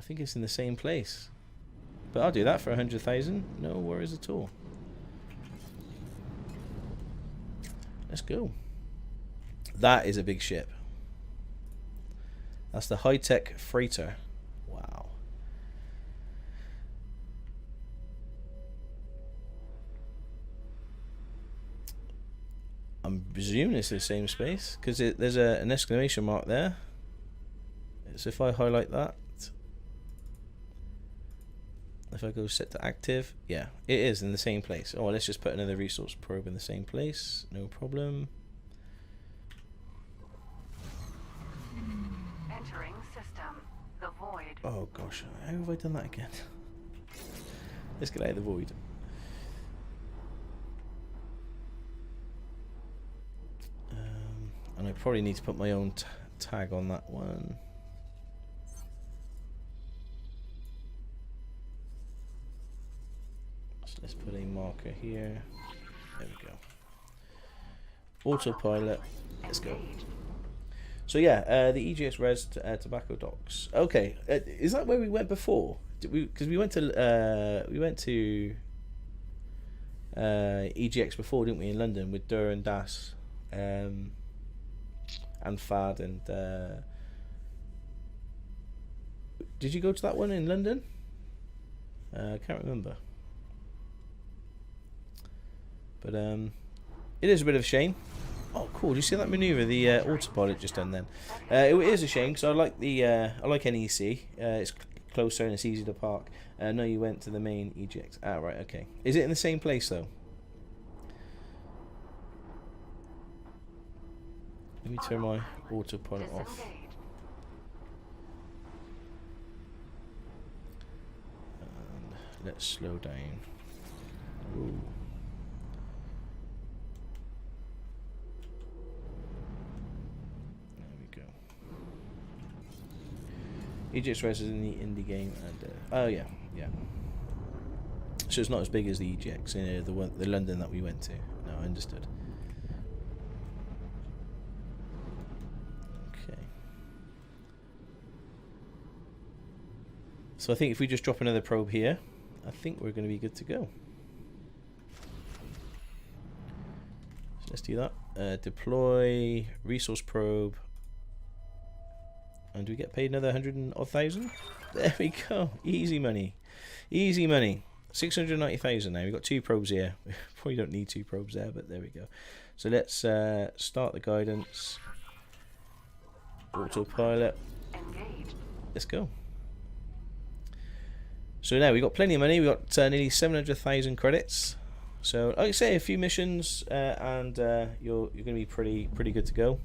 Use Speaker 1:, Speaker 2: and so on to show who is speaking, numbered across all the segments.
Speaker 1: think it's in the same place. But I'll do that for 100,000. No worries at all. Let's go. That is a big ship. That's the high-tech freighter. Wow. I'm presuming it's the same space because there's an exclamation mark there. So if I highlight that, if I go set to active, yeah, it is in the same place. Oh, let's just put another resource probe in the same place. No problem.
Speaker 2: Entering system. The void.
Speaker 1: Oh gosh, how have I done that again? Let's get out of the void. And I probably need to put my own tag on that one. So let's put a marker here. There we go. Autopilot. Let's go. So yeah, the EGX Res tobacco docks. Okay, is that where we went before? Did we? Because we went to EGX before, didn't we? In London with Dur and Das, and Fad and. Did you go to that one in London? I can't remember. But it is a bit of a shame. Oh, cool! Did you see that maneuver the autopilot just done then? It is a shame because I like the I like NEC. It's closer and it's easy to park. No, you went to the main EGX. Ah, right, okay. Is it in the same place though? Let me turn my autopilot off. And let's slow down. Ooh. EGX Res is in the indie game, and oh yeah, yeah. So it's not as big as the EGX, the London that we went to. No, I understood. Okay. So I think if we just drop another probe here, I think we're going to be good to go. So let's do that. Deploy resource probe. And do we get paid another 100,000? There we go. Easy money. Easy money. 690,000 now. We've got 2 probes here. Probably don't need 2 probes there, but there we go. So let's start the guidance. Autopilot. Let's go. So now we've got plenty of money. We've got nearly 700,000 credits. So like I say, a few missions and you're going to be pretty good to go.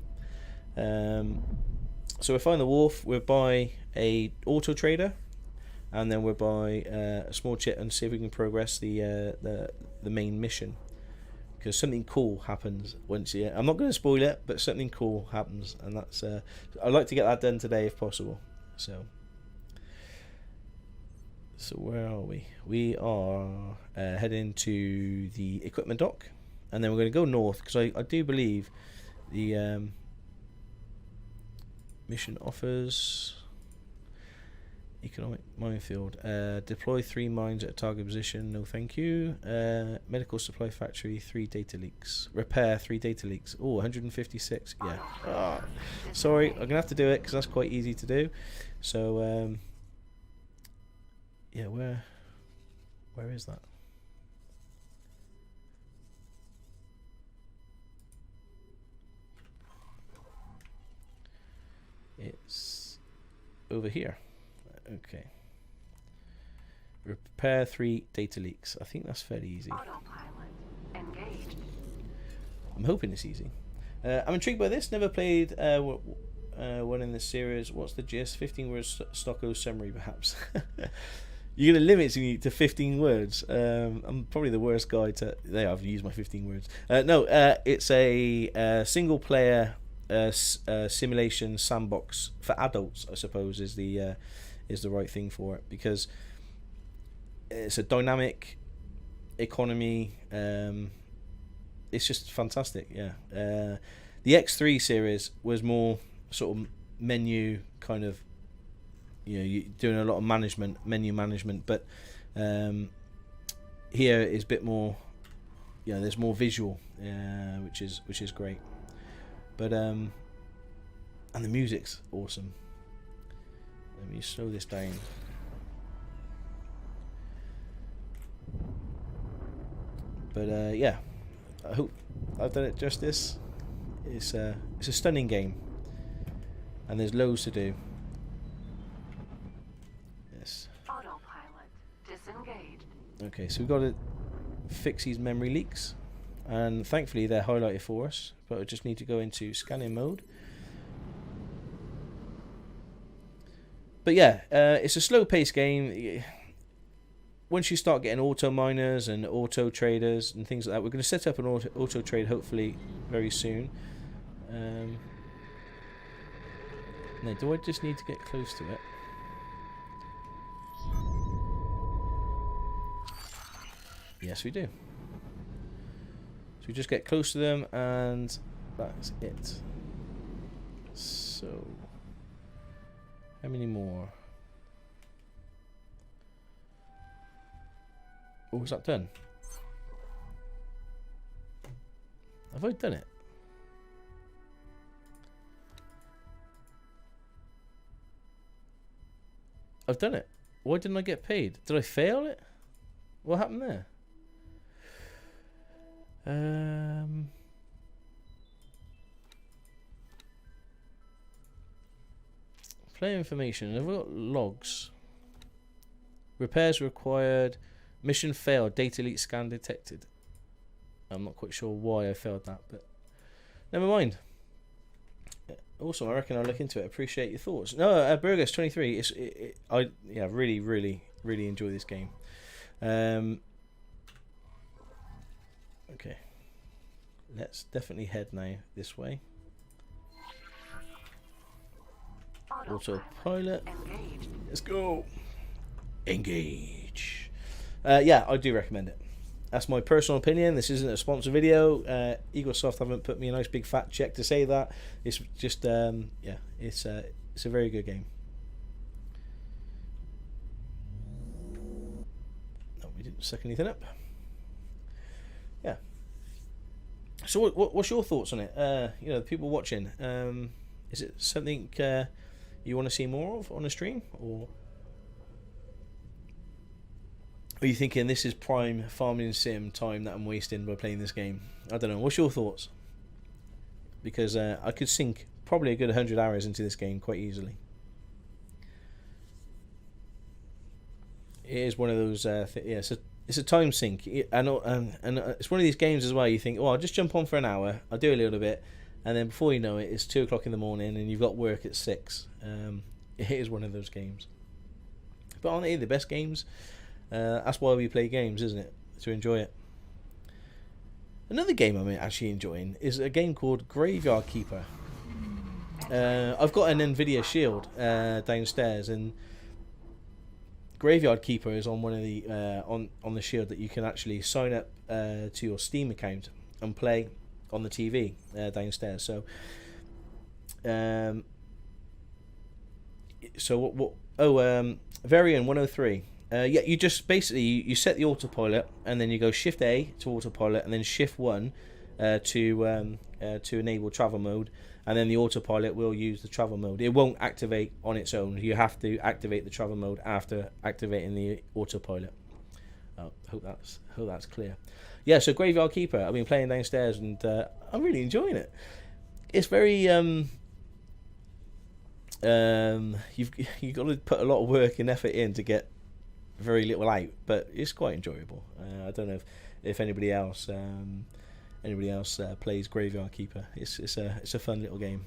Speaker 1: So we'll find the wharf, we'll buy a auto trader, and then we'll buy a small chip and see if we can progress the main mission. Because something cool happens once you. I'm not going to spoil it, but something cool happens, and that's. I'd like to get that done today if possible. So where are we? We are heading to the equipment dock, and then we're going to go north because I do believe the. Mission offers economic minefield. Deploy 3 mines at a target position. No, thank you. Medical supply factory. 3 data leaks. Repair 3 data leaks. Oh, 156. Yeah. Oh, sorry, I'm gonna have to do it because that's quite easy to do. So, yeah, where is that? It's over here. Okay. Repair 3 data leaks. I think that's fairly easy. I'm hoping it's easy. I'm intrigued by this. Never played one in this series. What's the gist? 15 words Stocko summary, perhaps. You're going to limit me to 15 words. I'm probably the worst guy to. There, I've used my 15 words. No, it's a single player. Simulation sandbox for adults, I suppose, is the right thing for it because it's a dynamic economy. It's just fantastic. Yeah, the X3 series was more sort of menu kind of, you're doing a lot of management, menu management, but here is a bit more, there's more visual, which is great. But and the music's awesome. Let me slow this down. But yeah, I hope I've done it justice. It's a stunning game, and there's loads to do. Yes.
Speaker 2: Autopilot disengaged.
Speaker 1: Okay, so we've got to fix these memory leaks, and thankfully they're highlighted for us. But I just need to go into scanning mode. But yeah, it's a slow-paced game. Once you start getting auto miners and auto traders and things like that, we're going to set up an auto trade hopefully very soon. Now, do I just need to get close to it? Yes, we do. So we just get close to them, and that's it. So, how many more? Oh, is that done? Have I done it? I've done it. Why didn't I get paid? Did I fail it? What happened there? Player information. Have we got logs? Repairs required. Mission failed. Data leak scan detected. I'm not quite sure why I failed that, but never mind. Awesome. I reckon I'll look into it. Appreciate your thoughts. No, Burgers 23. I really enjoy this game. Okay. Let's definitely head now this way. Autopilot. Let's go. Engage. Yeah, I do recommend it. That's my personal opinion. This isn't a sponsored video. EGOSOFT haven't put me a nice big fat check to say that. It's just yeah, it's a very good game. No, we didn't suck anything up. Yeah. So what's your thoughts on it? The people watching. Is it something you want to see more of on the stream, or are you thinking this is prime farming sim time that I'm wasting by playing this game? I don't know. What's your thoughts? Because I could sink probably a good 100 hours into this game quite easily. It is one of those. Yeah, it's a time sink. And it's one of these games as well. You think, I'll just jump on for an hour. I'll do a little bit, and then before you know it, it's 2 o'clock in the morning, and you've got work at 6. It is one of those games. But aren't they the best games? That's why we play games, isn't it? To enjoy it. Another game I'm actually enjoying is a game called Graveyard Keeper. I've got an Nvidia Shield downstairs, and Graveyard Keeper is on one of the on the Shield that you can actually sign up to your Steam account and play on the TV downstairs. So, Varian 103. Yeah, you just basically you set the autopilot, and then you go Shift A to autopilot, and then Shift 1 to enable travel mode, and then the autopilot will use the travel mode. It won't activate on its own. You have to activate the travel mode after activating the autopilot. Hope that's clear. Yeah, so Graveyard Keeper. I've been playing downstairs, and I'm really enjoying it. It's very you've got to put a lot of work and effort in to get very little out, but it's quite enjoyable. I don't know if anybody else plays Graveyard Keeper. It's a fun little game.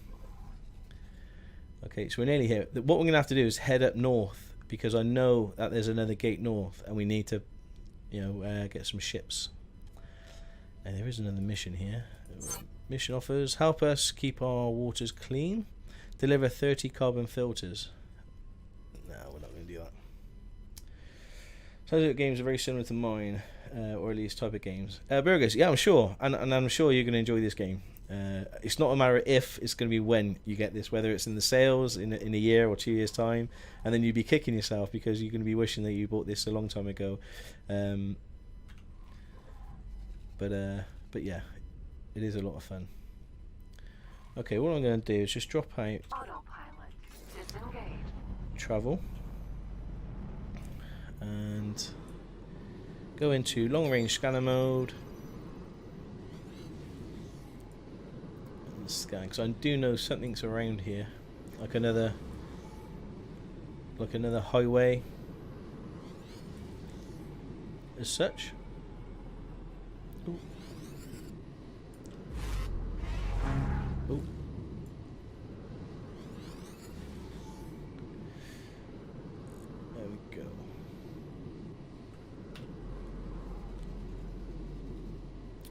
Speaker 1: Okay, so we're nearly here. What we're gonna have to do is head up north, because I know that there's another gate north, and we need to get some ships. And there is another mission here. Mission offers: help us keep our waters clean, deliver 30 carbon filters. No, we're not going to do that. Sounds like games are very similar to mine, or at least type of games. Burgers, yeah, I'm sure, and I'm sure you're going to enjoy this game. It's not a matter of if, it's going to be when you get this, whether it's in the sales in a year or 2 years time, and then you'd be kicking yourself because you're going to be wishing that you bought this a long time ago. But yeah, it is a lot of fun. Okay, what I'm going to do is just drop out
Speaker 2: Autopilot. Disengage.
Speaker 1: travel and go into long range scanner mode and scan, because I do know something's around here, like another highway as such. Ooh. Ooh. There we go.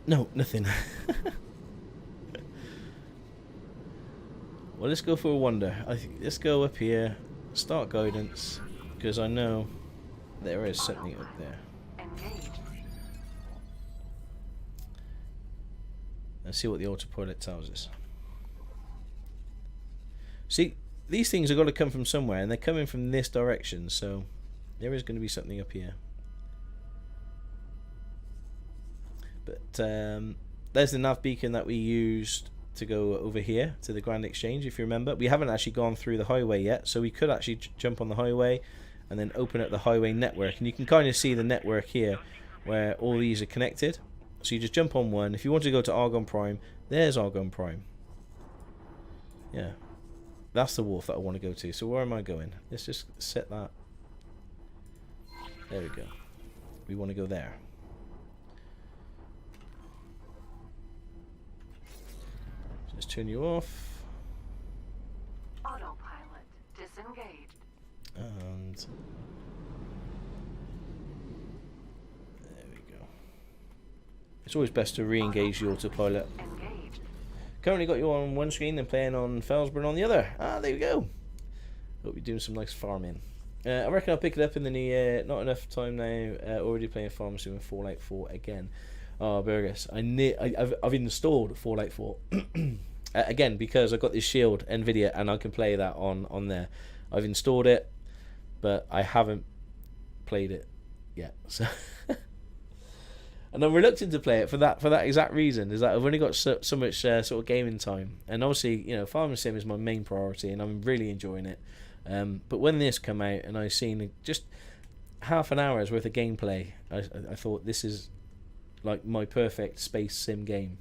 Speaker 1: No, nothing. Well, let's go for a wander. Let's go up here, start guidance, because I know there is something up there.
Speaker 2: Engage.
Speaker 1: And see what the autopilot tells us. See, these things have got to come from somewhere, and they're coming from this direction, so there is going to be something up here. But there's the nav beacon that we used to go over here to the Grand Exchange, if you remember. We haven't actually gone through the highway yet, so we could actually jump on the highway and then open up the highway network, and you can kind of see the network here where all these are connected. So you just jump on one. If you want to go to Argon Prime, there's Argon Prime. Yeah, that's the wharf that I want to go to. So where am I going? Let's just set that. There we go. We want to go there. Just turn you off.
Speaker 2: Autopilot. Disengaged.
Speaker 1: And there we go. It's always best to re-engage the autopilot.
Speaker 2: Engaged.
Speaker 1: Currently got you on one screen and playing on Felsburn on the other. Ah, there we go. Hope you're doing some nice farming. I reckon I'll pick it up in the new year. Not enough time now. Already playing Farm Sim in Fallout 4 again. Oh, Burgess. I've installed Fallout 4. Again, because I've got this Shield NVIDIA and I can play that on there. I've installed it, but I haven't played it yet. So and I'm reluctant to play it for that exact reason, is that I've only got so much sort of gaming time, and obviously, you know, Farming Sim is my main priority and I'm really enjoying it. But when this come out and I've seen just half an hour's worth of gameplay, I thought this is like my perfect space sim game.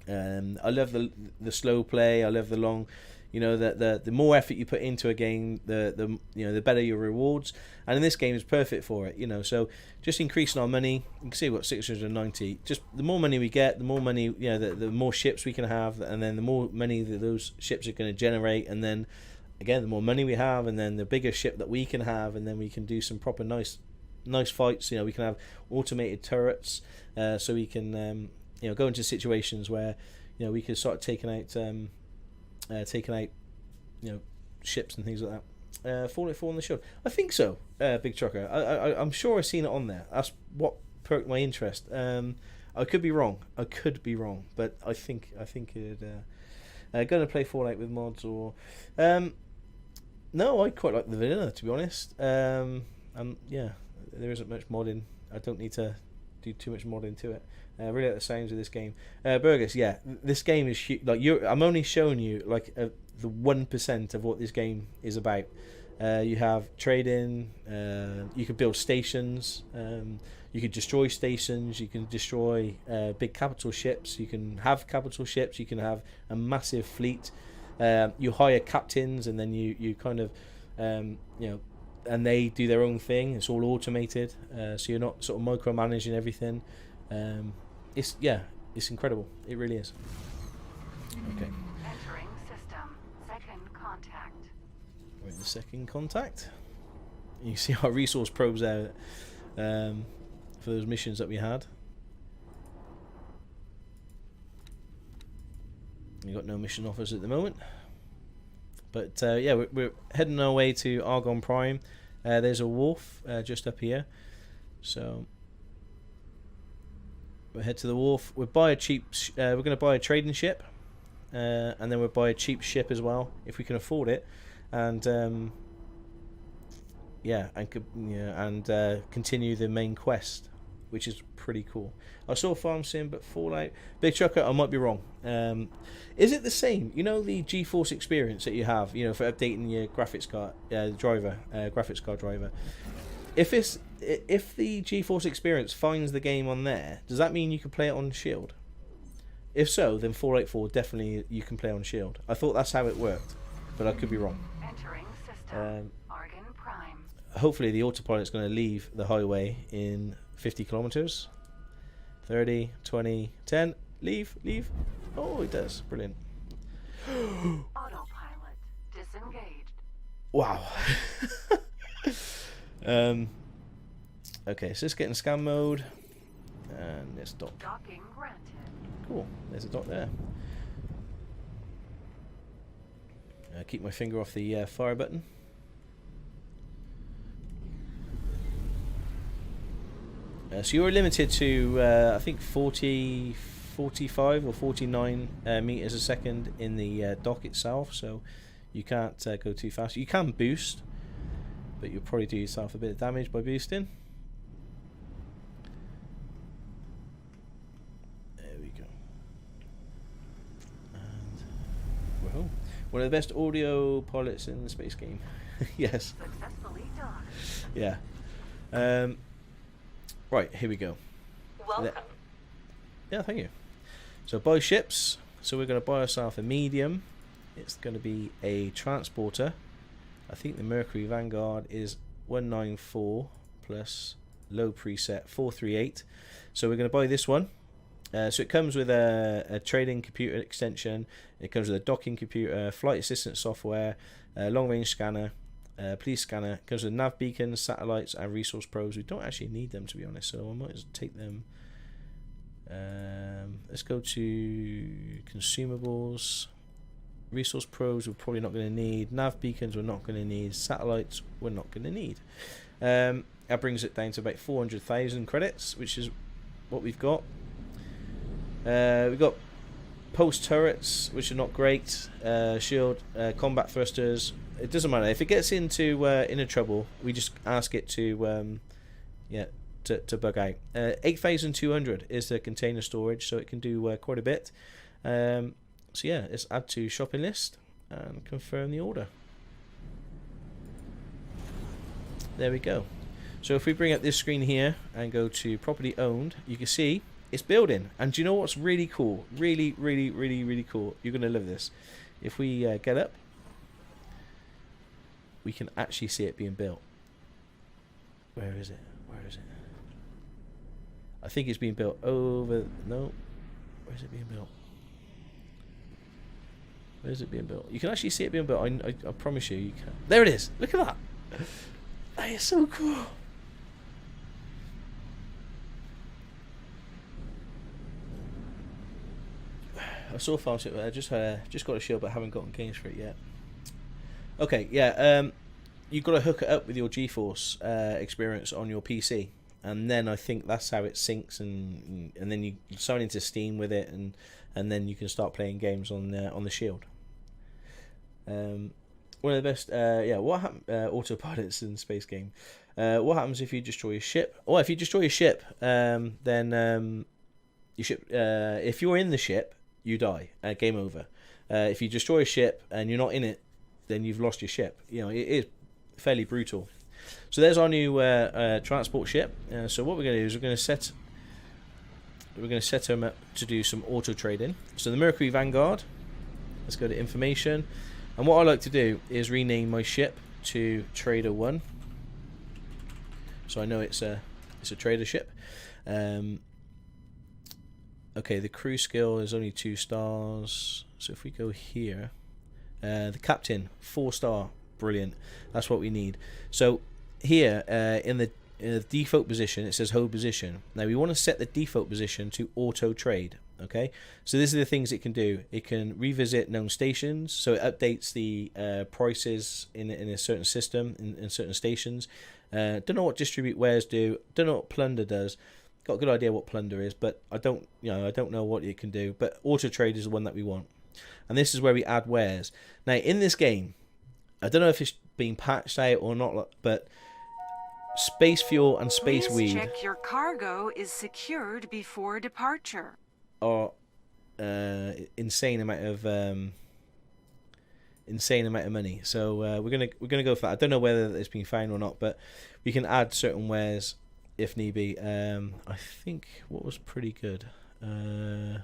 Speaker 1: I love the slow play. I love the long, you know, the more effort you put into a game, the you know, the better your rewards. And in this game is perfect for it, you know. So just increasing our money. You can see what 690. Just the more money we get, the more money, you know, the more ships we can have, and then the more money that those ships are going to generate, and then again the more money we have, and then the bigger ship that we can have, and then we can do some proper nice fights. You know, we can have automated turrets, so we can you know, go into situations where, you know, we can start taking out you know, ships and things like that. Fallout 4 on the show, I think so. Big Trucker, I'm sure I've seen it on there. That's what perked my interest. I could be wrong, but I think it going to play Fallout with mods, or no, I quite like the vanilla, to be honest. Yeah, there isn't much modding. I don't need to do too much modding to it. I really like the sounds of this game. Burgess, yeah, this game is like I'm only showing you like the 1% of what this game is about. You have trading. You can build stations. You can destroy stations. You can destroy big capital ships. You can have capital ships. You can have a massive fleet. You hire captains, and then you kind of you know, and they do their own thing. It's all automated, so you're not sort of micromanaging everything. It's incredible. It really is. Okay.
Speaker 2: Entering system. Second contact.
Speaker 1: We're in the second contact. You see our resource probes out for those missions that we had. We got no mission offers at the moment, but yeah, we're heading our way to Argon Prime. There's a wharf just up here, so We'll head to the wharf. We'll buy a cheap. We're going to buy a trading ship, and then we'll buy a cheap ship as well if we can afford it, and continue the main quest, which is pretty cool. I saw Farm Sim, but Fallout Big Trucker, I might be wrong. Is it the same? You know, the GeForce experience that you have, you know, for updating your graphics card graphics card driver. If the GeForce experience finds the game on there, does that mean you can play it on Shield? If so, then Fallout 4 definitely you can play on Shield. I thought that's how it worked, but I could be wrong.
Speaker 2: Entering system. Argon Prime.
Speaker 1: Hopefully the autopilot's going to leave the highway in 50 kilometers. 30, 20, 10. Leave. Oh, it does. Brilliant.
Speaker 2: Autopilot disengaged.
Speaker 1: Wow. Okay, so let's get in scan mode. And let's dock.
Speaker 2: Docking granted.
Speaker 1: Cool. There's a dock there. Keep my finger off the fire button. So you're limited to, I think, 45 or 49 meters a second in the dock itself, so you can't go too fast. You can boost, but you'll probably do yourself a bit of damage by boosting. There we go. And we're home. One of the best audio pilots in the space game. Yes.
Speaker 2: Successfully done.
Speaker 1: Yeah. Right, here we go.
Speaker 2: Welcome.
Speaker 1: Yeah, thank you. So buy ships. So we're going to buy ourselves a medium. It's going to be a transporter. I think the Mercury Vanguard is 194 plus low preset 438. So we're going to buy this one. So it comes with a trading computer extension. It comes with a docking computer, flight assistant software, long range scanner, police scanner. It comes with nav beacons, satellites, and resource probes. We don't actually need them, to be honest, so I might as well take them. Let's go to consumables. Resource probes we're probably not going to need. Nav beacons we're not going to need. Satellites we're not going to need. That brings it down to about 400,000 credits, which is what we've got. We've got post turrets, which are not great. Shield, combat thrusters. It doesn't matter if it gets into inner trouble. We just ask it to to bug out. 8,200 is the container storage, so it can do quite a bit. So yeah, let's add to shopping list and confirm the order. There we go. So if we bring up this screen here and go to property owned, you can see it's building. And do you know what's really cool? Really cool. You're going to love this. If we get up, we can actually see it being built. Where is it? I think it's being built over... No. Where is it being built? Where is it being built? You can actually see it being built. I promise you can. There it is. Look at that. That is so cool. I saw Farm Sim. I just got a shield, but haven't gotten games for it yet. Okay, yeah. You've got to hook it up with your GeForce experience on your PC, and then I think that's how it syncs, and then you sign into Steam with it, and then you can start playing games on the Shield. One of the best, what happened? Autopilots in the space game. What happens if you destroy a ship? Well, if you destroy a ship, then your ship. If you're in the ship, you die. Game over. If you destroy a ship and you're not in it, then you've lost your ship. You know, it is fairly brutal. So there's our new transport ship. So what we're going to do is we're going to set them up to do some auto trading. So the Mercury Vanguard. Let's go to information. And what I like to do is rename my ship to Trader 1. So I know it's a trader ship. Okay, the crew skill is only 2 stars. So if we go here, the captain 4-star, brilliant. That's what we need. So here in the default position, it says hold position. Now we want to set the default position to auto trade. Okay, so these are the things it can do. It can revisit known stations, so it updates the prices in a certain system in certain stations. Don't know what distribute wares do. Don't know what plunder does. got a good idea what plunder is, but I don't know what it can do. But auto trade is the one that we want, and this is where we add wares. Now in this game, I don't know if it's been patched out or not, but space fuel and space
Speaker 3: Please
Speaker 1: weed
Speaker 3: check your cargo is secured before departure.
Speaker 1: are insane amount of money. So we're gonna go for that. I don't know whether it's been found or not, but we can add certain wares if need be. I think what was pretty good. I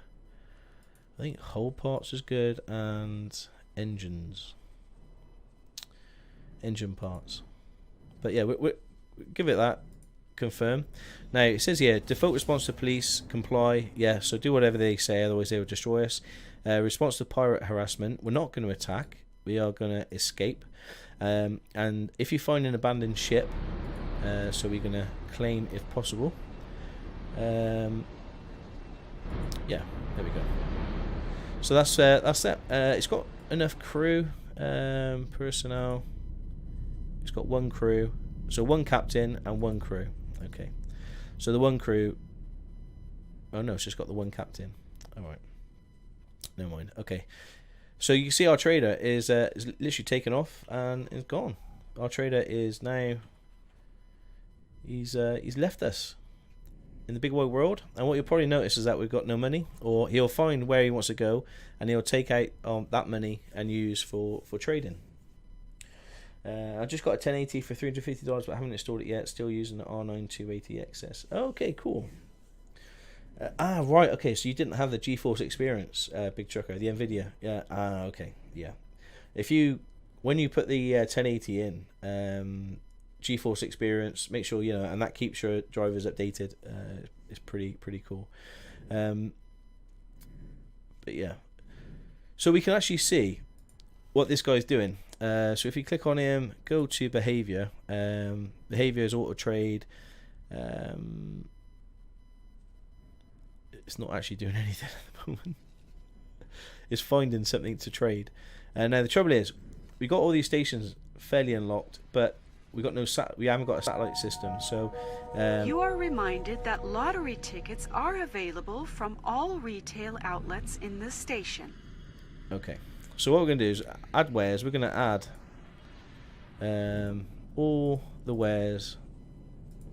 Speaker 1: think hull parts is good, and engine parts. But yeah, we give it that. Confirm. Now it says here, default response to police, comply. Yeah, so do whatever they say, otherwise they will destroy us. Response to pirate harassment, we're not going to attack, we are going to escape. And if you find an abandoned ship, so we're going to claim if possible. Yeah, there we go. So that's that. It's got enough crew, personnel. It's got one crew, so one captain and one crew. Okay, so the one crew. Oh no, it's just got the one captain. All right, never mind. Okay, so you see our trader is literally taken off and is gone. Our trader is now. He's left us in the big wide world, and what you'll probably notice is that we've got no money, or he'll find where he wants to go, and he'll take out that money and use for trading. I just got a 1080 for $350, but I haven't installed it yet. Still using the R9 280 XS. Okay, cool. Right. Okay, so you didn't have the GeForce Experience, Big Trucker, the NVIDIA. Yeah. Okay. Yeah. When you put the 1080 in, GeForce Experience, make sure and that keeps your drivers updated. It's pretty cool. But yeah, so we can actually see what this guy's doing. So if you click on him, go to behavior. Behavior is auto trade. It's not actually doing anything at the moment. It's finding something to trade. Now the trouble is, we got all these stations fairly unlocked, but we haven't got a satellite system. So
Speaker 3: You are reminded that lottery tickets are available from all retail outlets in the station.
Speaker 1: okay. So what we're going to do is add wares. We're going to add all the wares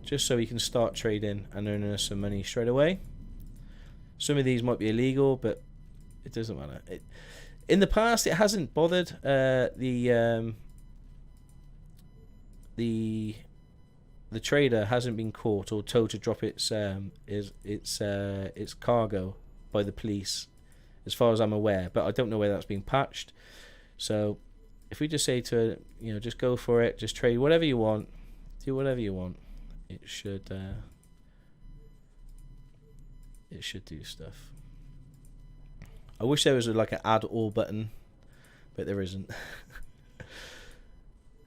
Speaker 1: just so we can start trading and earning us some money straight away. Some of these might be illegal, but it doesn't matter. In the past, it hasn't bothered the trader hasn't been caught or told to drop its cargo by the police, as far as I'm aware, but I don't know whether that's been patched. So if we just say to it, just go for it, just trade whatever you want, do whatever you want, it should do stuff. I wish there was like an add all button, but there isn't.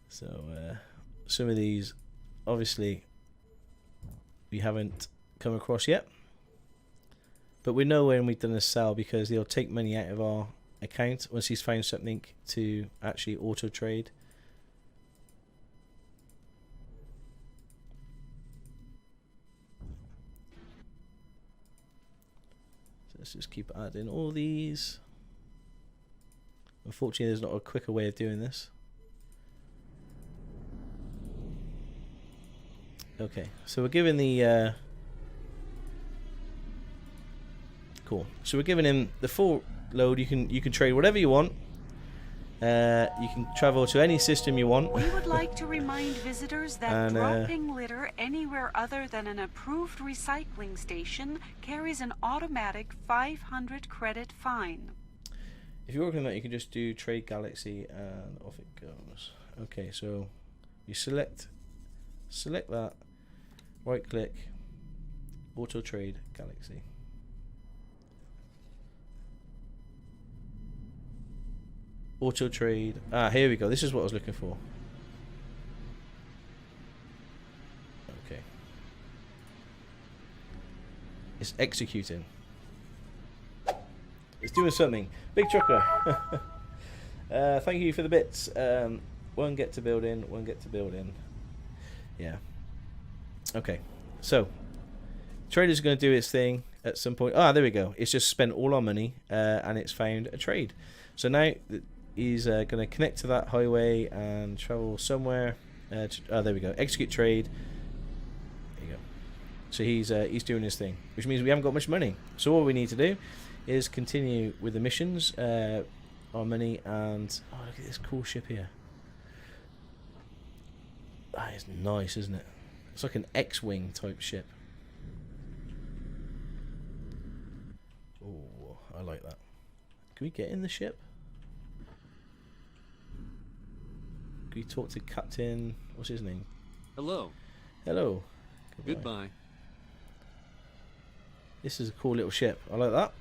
Speaker 1: So some of these obviously we haven't come across yet, but we know when we've done a sell because he'll take money out of our account once he's found something to actually auto trade. So let's just keep adding all these. Unfortunately, there's not a quicker way of doing this. Okay, so we're giving the cool. So we're giving him the full load. You can trade whatever you want. You can travel to any system you want.
Speaker 3: We would like to remind visitors that dropping litter anywhere other than an approved recycling station carries an automatic 500 credit fine.
Speaker 1: If you're working on that, you can just do Trade Galaxy and off it goes. Okay, so you select that, right click, auto trade Galaxy. Auto trade. Here we go. This is what I was looking for. Okay. It's executing. It's doing something. Big Trucker. Thank you for the bits. One get to building. Yeah. Okay. So trader's going to do its thing at some point. Ah, there we go. It's just spent all our money and it's found a trade. So now he's going to connect to that highway and travel somewhere. There we go. Execute trade. There you go. So he's doing his thing, which means we haven't got much money. So all we need to do is continue with the missions, our money, and oh, look at this cool ship here. That is nice, isn't it? It's like an X-wing type ship. Oh, I like that. Can we get in the ship? Can we talk to Captain? What's his name?
Speaker 4: Hello.
Speaker 1: Hello.
Speaker 4: Goodbye. This
Speaker 1: is a cool little ship. I like that.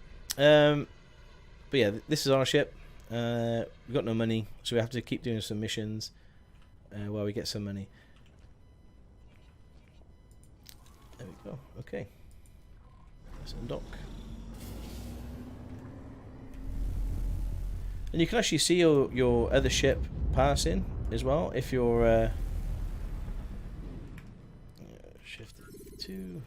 Speaker 1: But yeah, this is our ship. We've got no money, so we have to keep doing some missions while we get some money. There we go. Okay. Let's undock. And you can actually see your other ship passing as well if you're shift 2.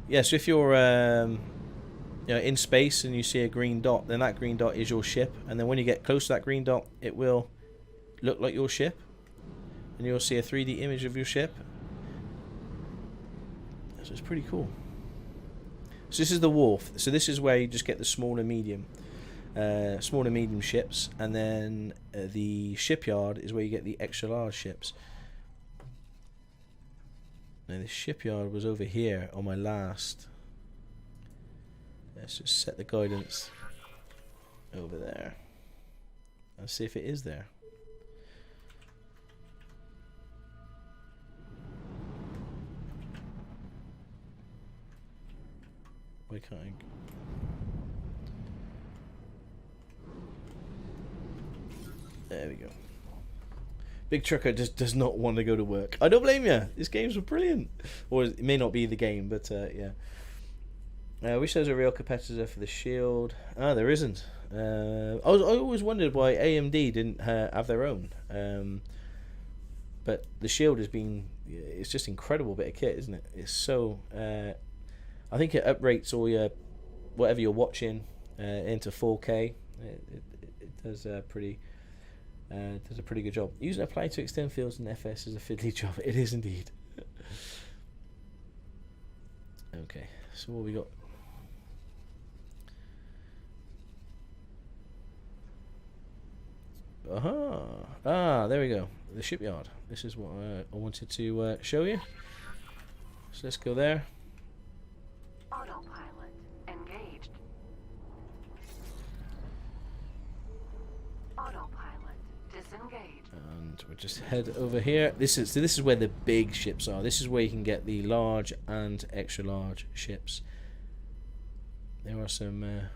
Speaker 1: Yeah, so if you're you know, in space and you see a green dot, then that green dot is your ship, and then when you get close to that green dot, it will look like your ship, and you'll see a 3D image of your ship. So it's pretty cool. So this is the wharf. So this is where you just get the small and medium ships, and then the shipyard is where you get the extra large ships. Now the shipyard was over here on my last. Let's just set the guidance over there and see if it is there. Why can't I? There we go. Big Trucker just does not want to go to work. I don't blame you. This game's brilliant. Or it may not be the game, but yeah. I wish there was a real competitor for the Shield. Ah, there isn't. I always wondered why AMD didn't have their own. But the Shield has been... It's just an incredible bit of kit, isn't it? It's so... I think it uprates all your... Whatever you're watching into 4K. It does pretty... does a pretty good job. Using apply to extend fields in FS is a fiddly job. It is indeed. Okay, so what we got? Aha! Ah, there we go. The shipyard. This is what I wanted to show you. So let's go there.
Speaker 2: Autopilot engaged. Autopilot disengaged.
Speaker 1: And we'll just head over here. This is where the big ships are. This is where you can get the large and extra large ships. There are some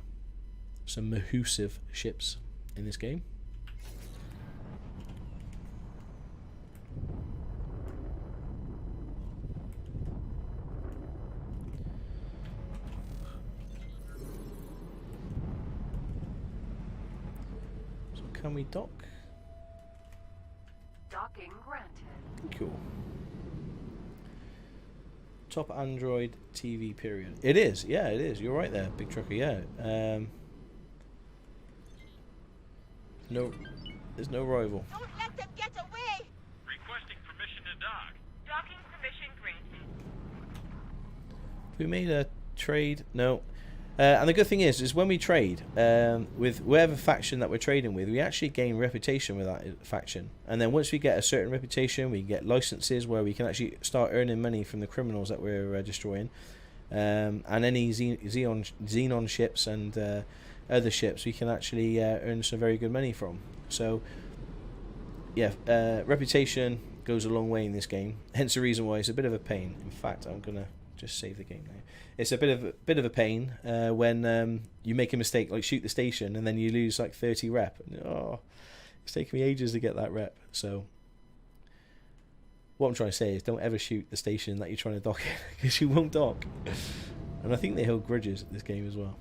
Speaker 1: massive ships in this game. So can we dock?
Speaker 2: Docking granted.
Speaker 1: Cool. Top Android TV period. It is, yeah, it is. You're right there, Big Trucker. Yeah. No, there's no rival.
Speaker 5: Don't let them get away!
Speaker 6: Requesting permission to dock.
Speaker 5: Docking permission granted.
Speaker 1: We made a trade. No. And the good thing is when we trade with whatever faction that we're trading with, we actually gain reputation with that faction. And then once we get a certain reputation, we get licenses where we can actually start earning money from the criminals that we're destroying. And any Xenon ships and other ships, we can actually earn some very good money from. So, yeah, reputation goes a long way in this game. Hence the reason why it's a bit of a pain. In fact, I'm gonna just save the game now. It's a bit of a pain when you make a mistake, like shoot the station, and then you lose like 30 rep. Oh, it's taken me ages to get that rep. So what I'm trying to say is, don't ever shoot the station that you're trying to dock in, because you won't dock. And I think they hold grudges at this game as well.